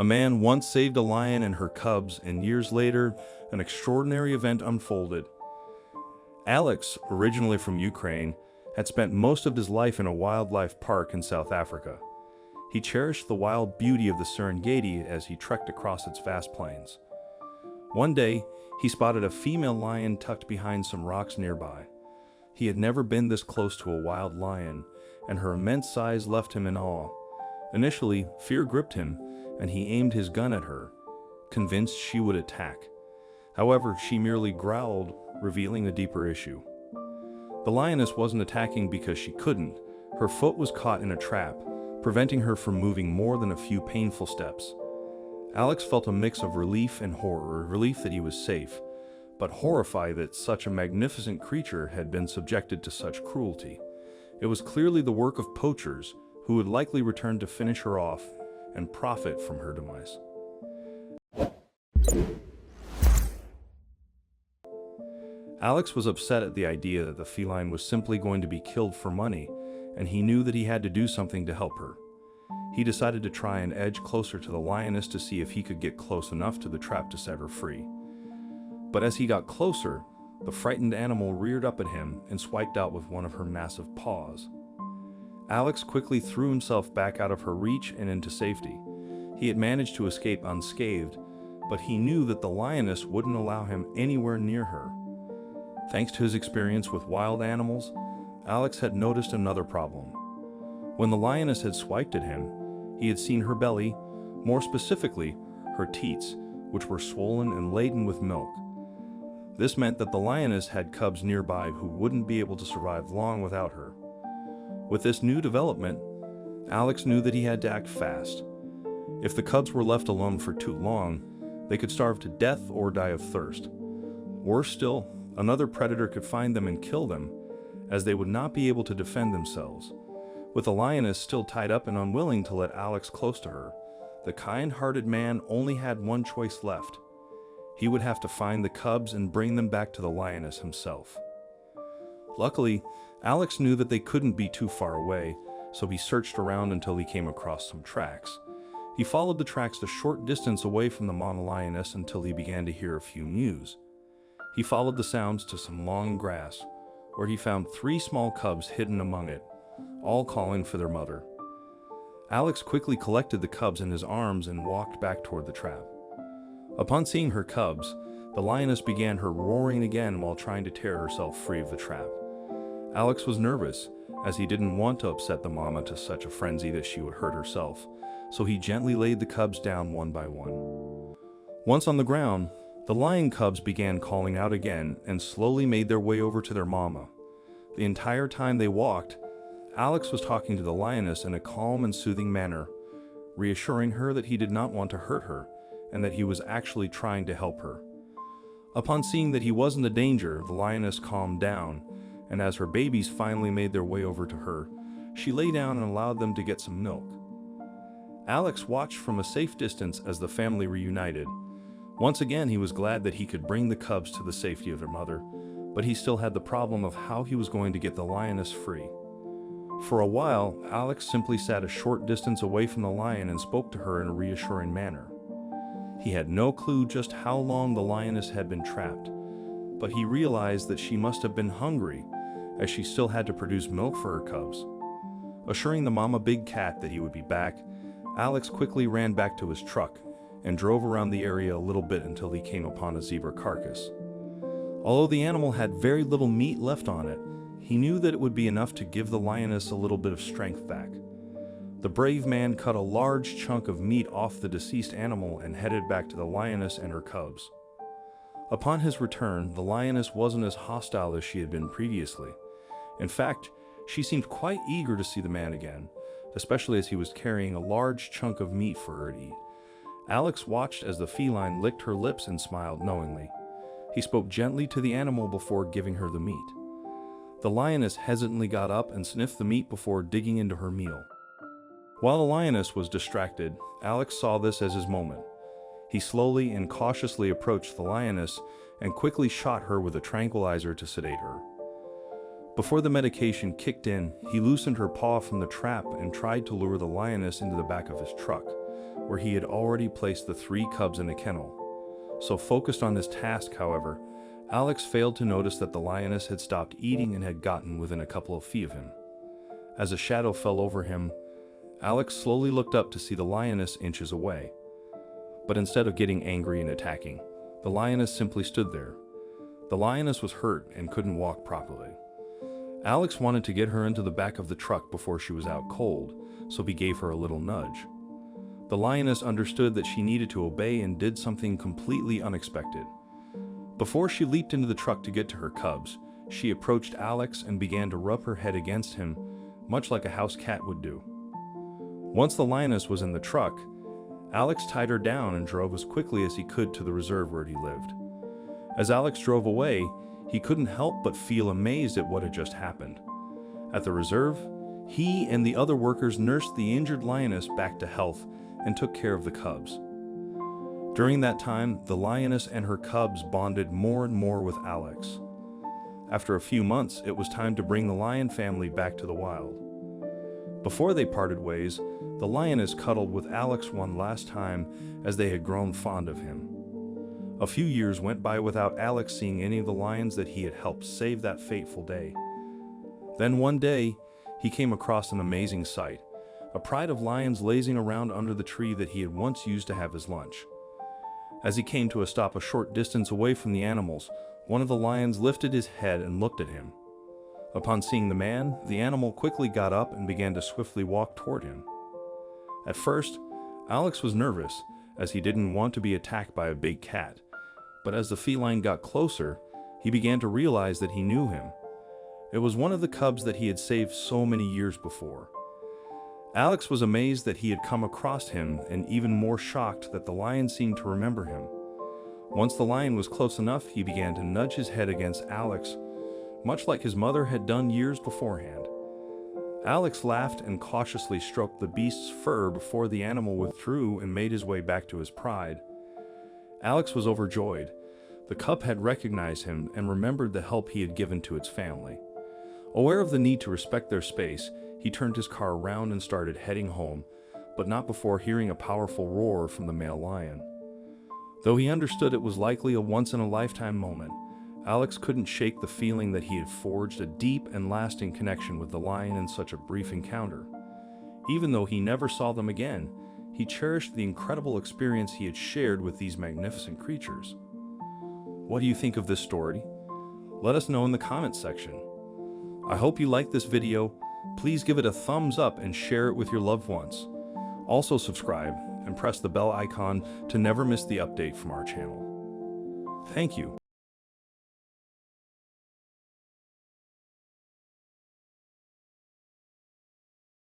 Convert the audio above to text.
A man once saved a lion and her cubs, and years later, an extraordinary event unfolded. Alex, originally from Ukraine, had spent most of his life in a wildlife park in South Africa. He cherished the wild beauty of the Serengeti as he trekked across its vast plains. One day, he spotted a female lion tucked behind some rocks nearby. He had never been this close to a wild lion, and her immense size left him in awe. Initially, fear gripped him, and he aimed his gun at her, convinced she would attack. However, she merely growled, revealing a deeper issue. The lioness wasn't attacking because she couldn't. Her foot was caught in a trap, preventing her from moving more than a few painful steps. Alex felt a mix of relief and horror, relief that he was safe, but horrified that such a magnificent creature had been subjected to such cruelty. It was clearly the work of poachers, who would likely return to finish her off and profit from her demise. Alex was upset at the idea that the feline was simply going to be killed for money, and he knew that he had to do something to help her. He decided to try and edge closer to the lioness to see if he could get close enough to the trap to set her free. But as he got closer, the frightened animal reared up at him and swiped out with one of her massive paws. Alex quickly threw himself back out of her reach and into safety. He had managed to escape unscathed, but he knew that the lioness wouldn't allow him anywhere near her. Thanks to his experience with wild animals, Alex had noticed another problem. When the lioness had swiped at him, he had seen her belly, more specifically, her teats, which were swollen and laden with milk. This meant that the lioness had cubs nearby who wouldn't be able to survive long without her. With this new development, Alex knew that he had to act fast. If the cubs were left alone for too long, they could starve to death or die of thirst. Worse still, another predator could find them and kill them, as they would not be able to defend themselves. With the lioness still tied up and unwilling to let Alex close to her, the kind-hearted man only had one choice left. He would have to find the cubs and bring them back to the lioness himself. Luckily, Alex knew that they couldn't be too far away, so he searched around until he came across some tracks. He followed the tracks a short distance away from the mama lioness until he began to hear a few mews. He followed the sounds to some long grass, where he found 3 small cubs hidden among it, all calling for their mother. Alex quickly collected the cubs in his arms and walked back toward the trap. Upon seeing her cubs, the lioness began her roaring again while trying to tear herself free of the trap. Alex was nervous, as he didn't want to upset the mama to such a frenzy that she would hurt herself, so he gently laid the cubs down one by one. Once on the ground, the lion cubs began calling out again and slowly made their way over to their mama. The entire time they walked, Alex was talking to the lioness in a calm and soothing manner, reassuring her that he did not want to hurt her and that he was actually trying to help her. Upon seeing that he wasn't a danger, the lioness calmed down, and as her babies finally made their way over to her, she lay down and allowed them to get some milk. Alex watched from a safe distance as the family reunited. Once again, he was glad that he could bring the cubs to the safety of their mother, but he still had the problem of how he was going to get the lioness free. For a while, Alex simply sat a short distance away from the lion and spoke to her in a reassuring manner. He had no clue just how long the lioness had been trapped, but he realized that she must have been hungry, as she still had to produce milk for her cubs. Assuring the mama big cat that he would be back, Alex quickly ran back to his truck and drove around the area a little bit until he came upon a zebra carcass. Although the animal had very little meat left on it, he knew that it would be enough to give the lioness a little bit of strength back. The brave man cut a large chunk of meat off the deceased animal and headed back to the lioness and her cubs. Upon his return, the lioness wasn't as hostile as she had been previously. In fact, she seemed quite eager to see the man again, especially as he was carrying a large chunk of meat for her to eat. Alex watched as the feline licked her lips and smiled knowingly. He spoke gently to the animal before giving her the meat. The lioness hesitantly got up and sniffed the meat before digging into her meal. While the lioness was distracted, Alex saw this as his moment. He slowly and cautiously approached the lioness and quickly shot her with a tranquilizer to sedate her. Before the medication kicked in, he loosened her paw from the trap and tried to lure the lioness into the back of his truck, where he had already placed the 3 cubs in a kennel. So focused on this task, however, Alex failed to notice that the lioness had stopped eating and had gotten within a couple of feet of him. As a shadow fell over him, Alex slowly looked up to see the lioness inches away. But instead of getting angry and attacking, the lioness simply stood there. The lioness was hurt and couldn't walk properly. Alex wanted to get her into the back of the truck before she was out cold, so he gave her a little nudge. The lioness understood that she needed to obey and did something completely unexpected. Before she leaped into the truck to get to her cubs, she approached Alex and began to rub her head against him, much like a house cat would do. Once the lioness was in the truck, Alex tied her down and drove as quickly as he could to the reserve where he lived. As Alex drove away, he couldn't help but feel amazed at what had just happened. At the reserve, he and the other workers nursed the injured lioness back to health and took care of the cubs. During that time, the lioness and her cubs bonded more and more with Alex. After a few months, it was time to bring the lion family back to the wild. Before they parted ways, the lioness cuddled with Alex one last time as they had grown fond of him. A few years went by without Alex seeing any of the lions that he had helped save that fateful day. Then one day, he came across an amazing sight, a pride of lions lazing around under the tree that he had once used to have his lunch. As he came to a stop a short distance away from the animals, one of the lions lifted his head and looked at him. Upon seeing the man, the animal quickly got up and began to swiftly walk toward him. At first, Alex was nervous, as he didn't want to be attacked by a big cat, but as the feline got closer, he began to realize that he knew him. It was one of the cubs that he had saved so many years before. Alex was amazed that he had come across him and even more shocked that the lion seemed to remember him. Once the lion was close enough, he began to nudge his head against Alex, much like his mother had done years beforehand. Alex laughed and cautiously stroked the beast's fur before the animal withdrew and made his way back to his pride. Alex was overjoyed. The cub had recognized him and remembered the help he had given to its family. Aware of the need to respect their space, he turned his car around and started heading home, but not before hearing a powerful roar from the male lion. Though he understood it was likely a once-in-a-lifetime moment, Alex couldn't shake the feeling that he had forged a deep and lasting connection with the lion in such a brief encounter. Even though he never saw them again, he cherished the incredible experience he had shared with these magnificent creatures. What do you think of this story? Let us know in the comments section. I hope you liked this video. Please give it a thumbs up and share it with your loved ones. Also subscribe and press the bell icon to never miss the update from our channel. Thank you.